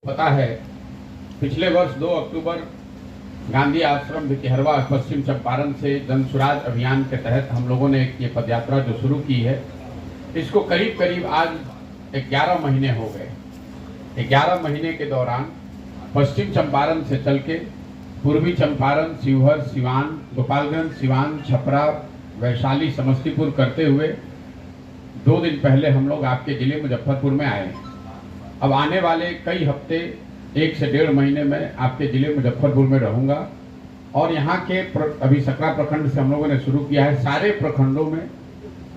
पता है, पिछले वर्ष 2 अक्टूबर गांधी आश्रम भितिहरवा पश्चिम चंपारण से जन सुराज अभियान के तहत हम लोगों ने ये पदयात्रा जो शुरू की है, इसको करीब करीब आज 11 महीने हो गए। 11 महीने के दौरान पश्चिम चंपारण से चल के पूर्वी चंपारण, शिवहर, सिवान, गोपालगंज, सिवान, छपरा, वैशाली, समस्तीपुर करते हुए 2 दिन पहले हम लोग आपके जिले मुजफ्फरपुर में आए। अब आने वाले कई हफ्ते 1 से 1.5 महीने में आपके जिले मुजफ्फरपुर में रहूंगा और यहाँ के अभी सकरा प्रखंड से हम लोगों ने शुरू किया है, सारे प्रखंडों में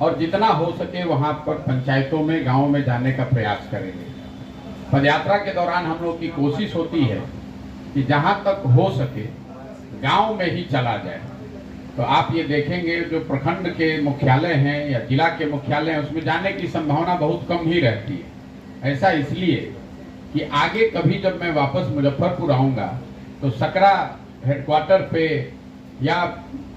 और जितना हो सके वहाँ पर पंचायतों में, गाँव में जाने का प्रयास करेंगे। पदयात्रा के दौरान हम लोग की कोशिश होती है कि जहाँ तक हो सके गांव में ही चला जाए। तो आप ये देखेंगे जो प्रखंड के मुख्यालय हैं या जिला के मुख्यालय हैं, उसमें जाने की संभावना बहुत कम ही रहती है। ऐसा इसलिए कि आगे कभी जब मैं वापस मुजफ्फरपुर आऊँगा तो सकरा हेडक्वार्टर पे या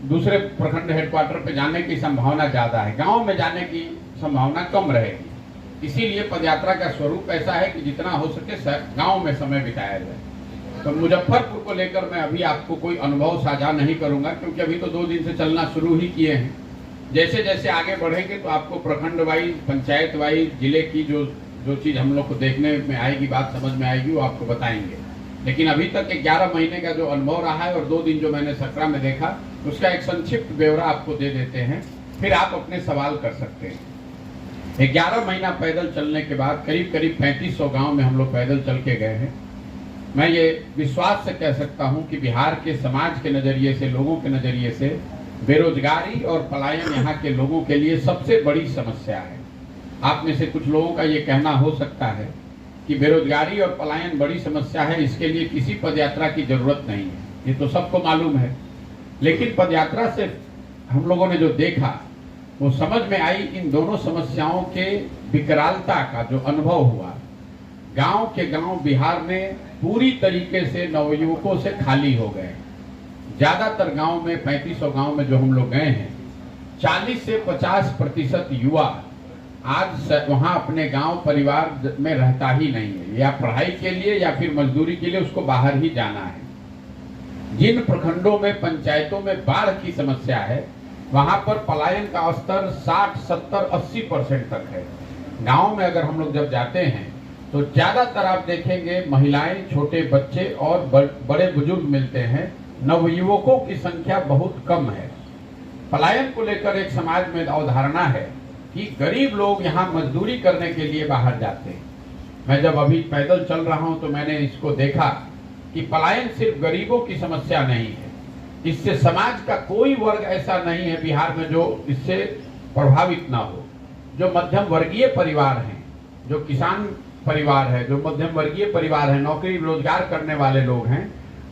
दूसरे प्रखंड हेडक्वार्टर पे जाने की संभावना ज़्यादा है, गाँव में जाने की संभावना कम रहेगी। इसीलिए पदयात्रा का स्वरूप ऐसा है कि जितना हो सके गाँव में समय बिताया जाए। तो मुजफ्फरपुर को लेकर मैं अभी आपको कोई अनुभव साझा नहीं करूंगा, क्योंकि अभी तो 2 दिन से चलना शुरू ही किए हैं। जैसे जैसे आगे बढ़ेंगे तो आपको प्रखंड वाइज, पंचायत वाइज, जिले की जो चीज़ हम लोग को देखने में आएगी, बात समझ में आएगी, वो आपको बताएंगे। लेकिन अभी तक 11 महीने का जो अनुभव रहा है और 2 दिन जो मैंने सकरा में देखा, उसका एक संक्षिप्त ब्यौरा आपको दे देते हैं, फिर आप अपने सवाल कर सकते हैं। 11 महीना पैदल चलने के बाद करीब करीब 3500 गाँव में हम लोग पैदल चल के गए हैं। मैं ये विश्वास से कह सकता हूं कि बिहार के समाज के नज़रिए से, लोगों के नज़रिए से बेरोजगारी और पलायन यहाँ के लोगों के लिए सबसे बड़ी समस्या है। आप में से कुछ लोगों का ये कहना हो सकता है कि बेरोजगारी और पलायन बड़ी समस्या है, इसके लिए किसी पदयात्रा की जरूरत नहीं है, ये तो सबको मालूम है। लेकिन पदयात्रा से हम लोगों ने जो देखा वो समझ में आई, इन दोनों समस्याओं के विकरालता का जो अनुभव हुआ। गांव के गांव बिहार में पूरी तरीके से नवयुवकों से खाली हो गए। ज्यादातर गांव में, 3500 गांव में जो हम लोग गए हैं, 40 से 50% युवा आज वहां अपने गांव परिवार में रहता ही नहीं है, या पढ़ाई के लिए या फिर मजदूरी के लिए उसको बाहर ही जाना है। जिन प्रखंडों में, पंचायतों में बाढ़ की समस्या है, वहां पर पलायन का स्तर 60, 70, 80% तक है। गाँव में अगर हम लोग जब जाते हैं तो ज्यादातर आप देखेंगे महिलाएं, छोटे बच्चे और बड़े बुजुर्ग मिलते हैं। नवयुवकों की संख्या बहुत कम है। पलायन को लेकर एक समाज में अवधारणा है कि गरीब लोग यहाँ मजदूरी करने के लिए बाहर जाते हैं। मैं जब अभी पैदल चल रहा हूँ तो मैंने इसको देखा कि पलायन सिर्फ गरीबों की समस्या नहीं है, इससे समाज का कोई वर्ग ऐसा नहीं है बिहार में जो इससे प्रभावित ना हो। जो मध्यम वर्गीय परिवार हैं, जो किसान परिवार है, जो मध्यम वर्गीय परिवार है, नौकरी रोजगार करने वाले लोग हैं,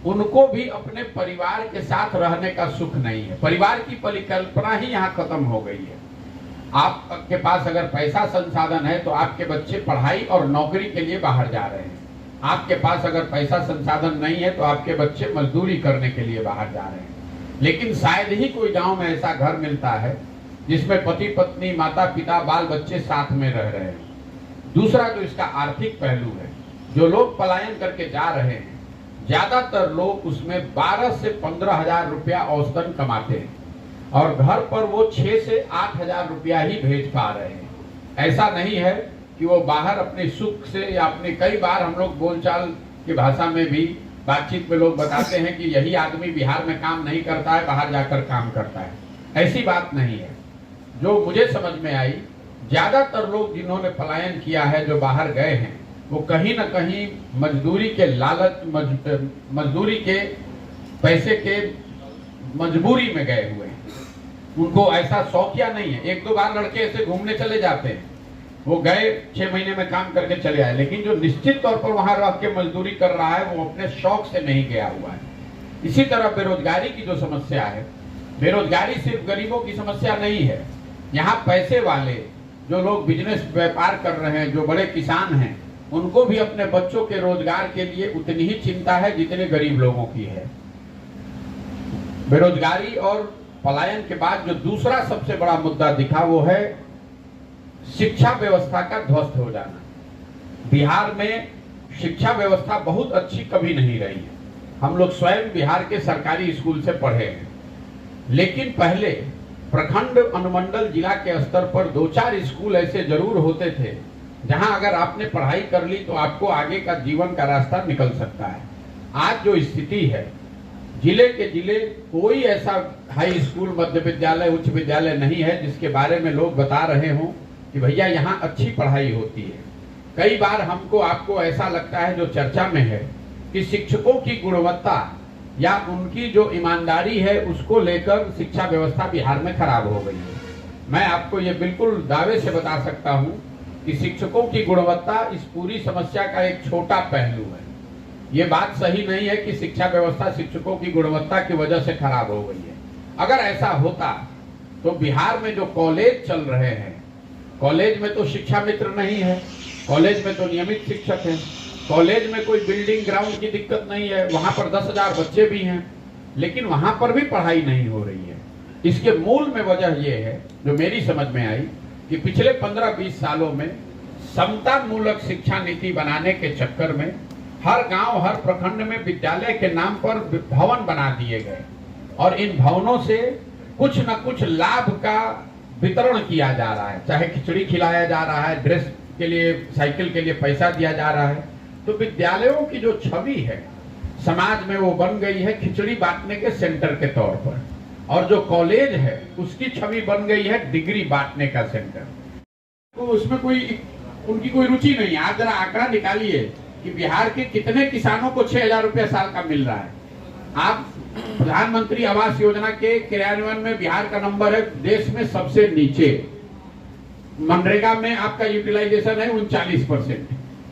उनको भी अपने परिवार के साथ रहने का सुख नहीं है। परिवार की परिकल्पना ही यहाँ खत्म हो गई है। आपके पास अगर पैसा संसाधन है तो आपके बच्चे पढ़ाई और नौकरी के लिए बाहर जा रहे हैं। आपके पास अगर पैसा संसाधन नहीं है तो आपके बच्चे मजदूरी करने के लिए बाहर जा रहे हैं। लेकिन शायद ही कोई गाँव में ऐसा घर मिलता है जिसमें पति पत्नी, माता पिता, बाल बच्चे साथ में रह रहे हैं। दूसरा जो इसका आर्थिक पहलू है, जो लोग पलायन करके जा रहे हैं, ज्यादातर लोग उसमें 12 से 15 हजार रुपया औसतन कमाते हैं और घर पर वो 6 से 8 हजार रुपया ही भेज पा रहे हैं। ऐसा नहीं है कि वो बाहर अपने सुख से, या अपने, कई बार हम लोग बोलचाल की भाषा में भी, बातचीत में लोग बताते हैं कि यही आदमी बिहार में काम नहीं करता है, बाहर जाकर काम करता है। ऐसी बात नहीं है। जो मुझे समझ में आई, ज्यादातर लोग जिन्होंने पलायन किया है, जो बाहर गए हैं, वो कहीं न कहीं मजदूरी के लालच, मजदूरी के पैसे के मजबूरी में गए हुए हैं। उनको ऐसा शौकिया नहीं है। 1-2 बार लड़के ऐसे घूमने चले जाते हैं, वो गए 6 महीने में काम करके चले आए, लेकिन जो निश्चित तौर पर वहां रह के मजदूरी कर रहा है वो अपने शौक से नहीं गया हुआ है। इसी तरह बेरोजगारी की जो समस्या है, बेरोजगारी सिर्फ गरीबों की समस्या नहीं है। यहाँ पैसे वाले जो लोग बिजनेस व्यापार कर रहे हैं, जो बड़े किसान हैं, उनको भी अपने बच्चों के रोजगार के लिए उतनी ही चिंता है जितने गरीब लोगों की है। बेरोजगारी और पलायन के बाद जो दूसरा सबसे बड़ा मुद्दा दिखा वो है शिक्षा व्यवस्था का ध्वस्त हो जाना। बिहार में शिक्षा व्यवस्था बहुत अच्छी कभी नहीं रही है। हम लोग स्वयं बिहार के सरकारी स्कूल से पढ़े हैं, लेकिन पहले प्रखंड, अनुमंडल, जिला के स्तर पर 2-4 स्कूल ऐसे जरूर होते थे जहां अगर आपने पढ़ाई कर ली तो आपको आगे का जीवन का रास्ता निकल सकता है। आज जो स्थिति है, जिले के जिले कोई ऐसा हाई स्कूल, मध्य विद्यालय, उच्च विद्यालय नहीं है जिसके बारे में लोग बता रहे हों कि भैया यहाँ अच्छी पढ़ाई होती है। कई बार हमको आपको ऐसा लगता है, जो चर्चा में है, कि शिक्षकों की गुणवत्ता या उनकी जो ईमानदारी है उसको लेकर शिक्षा व्यवस्था बिहार में खराब हो गई है। मैं आपको ये बिल्कुल दावे से बता सकता हूँ कि शिक्षकों की गुणवत्ता इस पूरी समस्या का एक छोटा पहलू है। ये बात सही नहीं है कि शिक्षा व्यवस्था शिक्षकों की गुणवत्ता की वजह से खराब हो गई है। अगर ऐसा होता तो बिहार में जो कॉलेज चल रहे हैं, कॉलेज में तो शिक्षा मित्र नहीं है, कॉलेज में तो नियमित शिक्षक हैं, कॉलेज में कोई बिल्डिंग ग्राउंड की दिक्कत नहीं है, वहां पर 10,000 बच्चे भी हैं, लेकिन वहां पर भी पढ़ाई नहीं हो रही है। इसके मूल में वजह यह है, जो मेरी समझ में आई, कि पिछले 15-20 सालों में समता मूलक शिक्षा नीति बनाने के चक्कर में हर गांव, हर प्रखंड में विद्यालय के नाम पर भवन बना दिए गए और इन भवनों से कुछ न कुछ लाभ का वितरण किया जा रहा है। चाहे खिचड़ी खिलाया जा रहा है, ड्रेस के लिए, साइकिल के लिए पैसा दिया जा रहा है। तो विद्यालयों की जो छवि है समाज में, वो बन गई है खिचड़ी बांटने के सेंटर के तौर पर, और जो कॉलेज है उसकी छवि बन गई है डिग्री बांटने का सेंटर। तो उसमें उनकी कोई रुचि नहीं है। आप जरा आंकड़ा निकालिए कि बिहार के कितने किसानों को 6,000 रुपया साल का मिल रहा है। आप प्रधानमंत्री आवास योजना के क्रियान्वयन में बिहार का नंबर है देश में सबसे नीचे। मनरेगा में आपका यूटिलाइजेशन है 39%,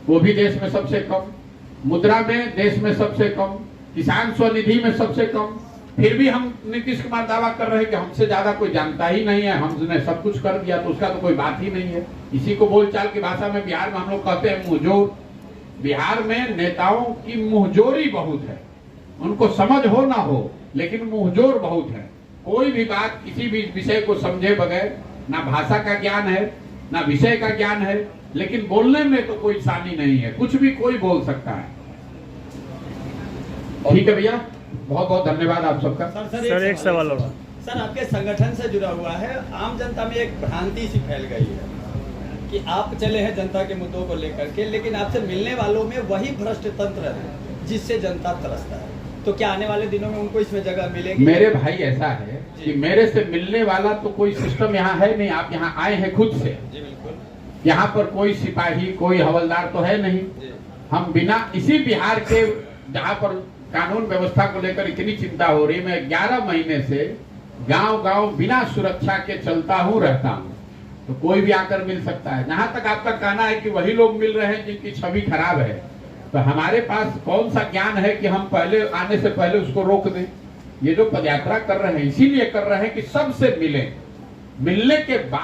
वो भी देश में सबसे कम। मुद्रा में देश में सबसे कम, किसान स्वनिधि में सबसे कम। फिर भी हम नीतीश कुमार दावा कर रहे हैं कि हमसे ज्यादा कोई जानता ही नहीं है, हमने सब कुछ कर दिया, तो उसका तो कोई बात ही नहीं है। इसी को बोलचाल की भाषा में बिहार में हम लोग कहते हैं मुंहजोर। बिहार में नेताओं की मुंहजोरी बहुत है, उनको समझ हो ना हो लेकिन मुंहजोर बहुत है। कोई भी बात, किसी भी विषय को समझे बगैर, ना भाषा का ज्ञान है ना विषय का ज्ञान है, लेकिन बोलने में तो कोई सानी नहीं है, कुछ भी कोई बोल सकता है। ठीक है भैया, बहुत बहुत धन्यवाद आप सबका। सर एक सवाल और। सर, आपके संगठन से जुड़ा हुआ है, आम जनता में एक भ्रांति सी फैल गई है कि आप चले हैं जनता के मुद्दों को लेकर के, लेकिन आपसे मिलने वालों में वही भ्रष्ट तंत्र है जिससे जनता तरसता है। तो क्या आने वाले दिनों में उनको इसमें जगह मिलेगी? मेरे भाई, ऐसा है कि मेरे से मिलने वाला तो कोई सिस्टम यहाँ है नहीं। आप यहाँ आए हैं खुद से। जी बिल्कुल। यहाँ पर कोई सिपाही, कोई हवलदार तो है नहीं। हम बिना, इसी बिहार के जहाँ पर कानून व्यवस्था को लेकर इतनी चिंता हो रही है, मैं 11 महीने से गांव-गांव बिना सुरक्षा के चलता हूँ, रहता हूँ। तो कोई भी आकर मिल सकता है। जहां तक आपका कहना है कि वही लोग मिल रहे हैं जिनकी छवि खराब है, तो हमारे पास कौन सा ज्ञान है कि हम पहले आने से पहले उसको रोक दें। ये जो पदयात्रा कर रहे हैं इसीलिए कर रहे हैं कि सबसे मिलें, मिलने के बाद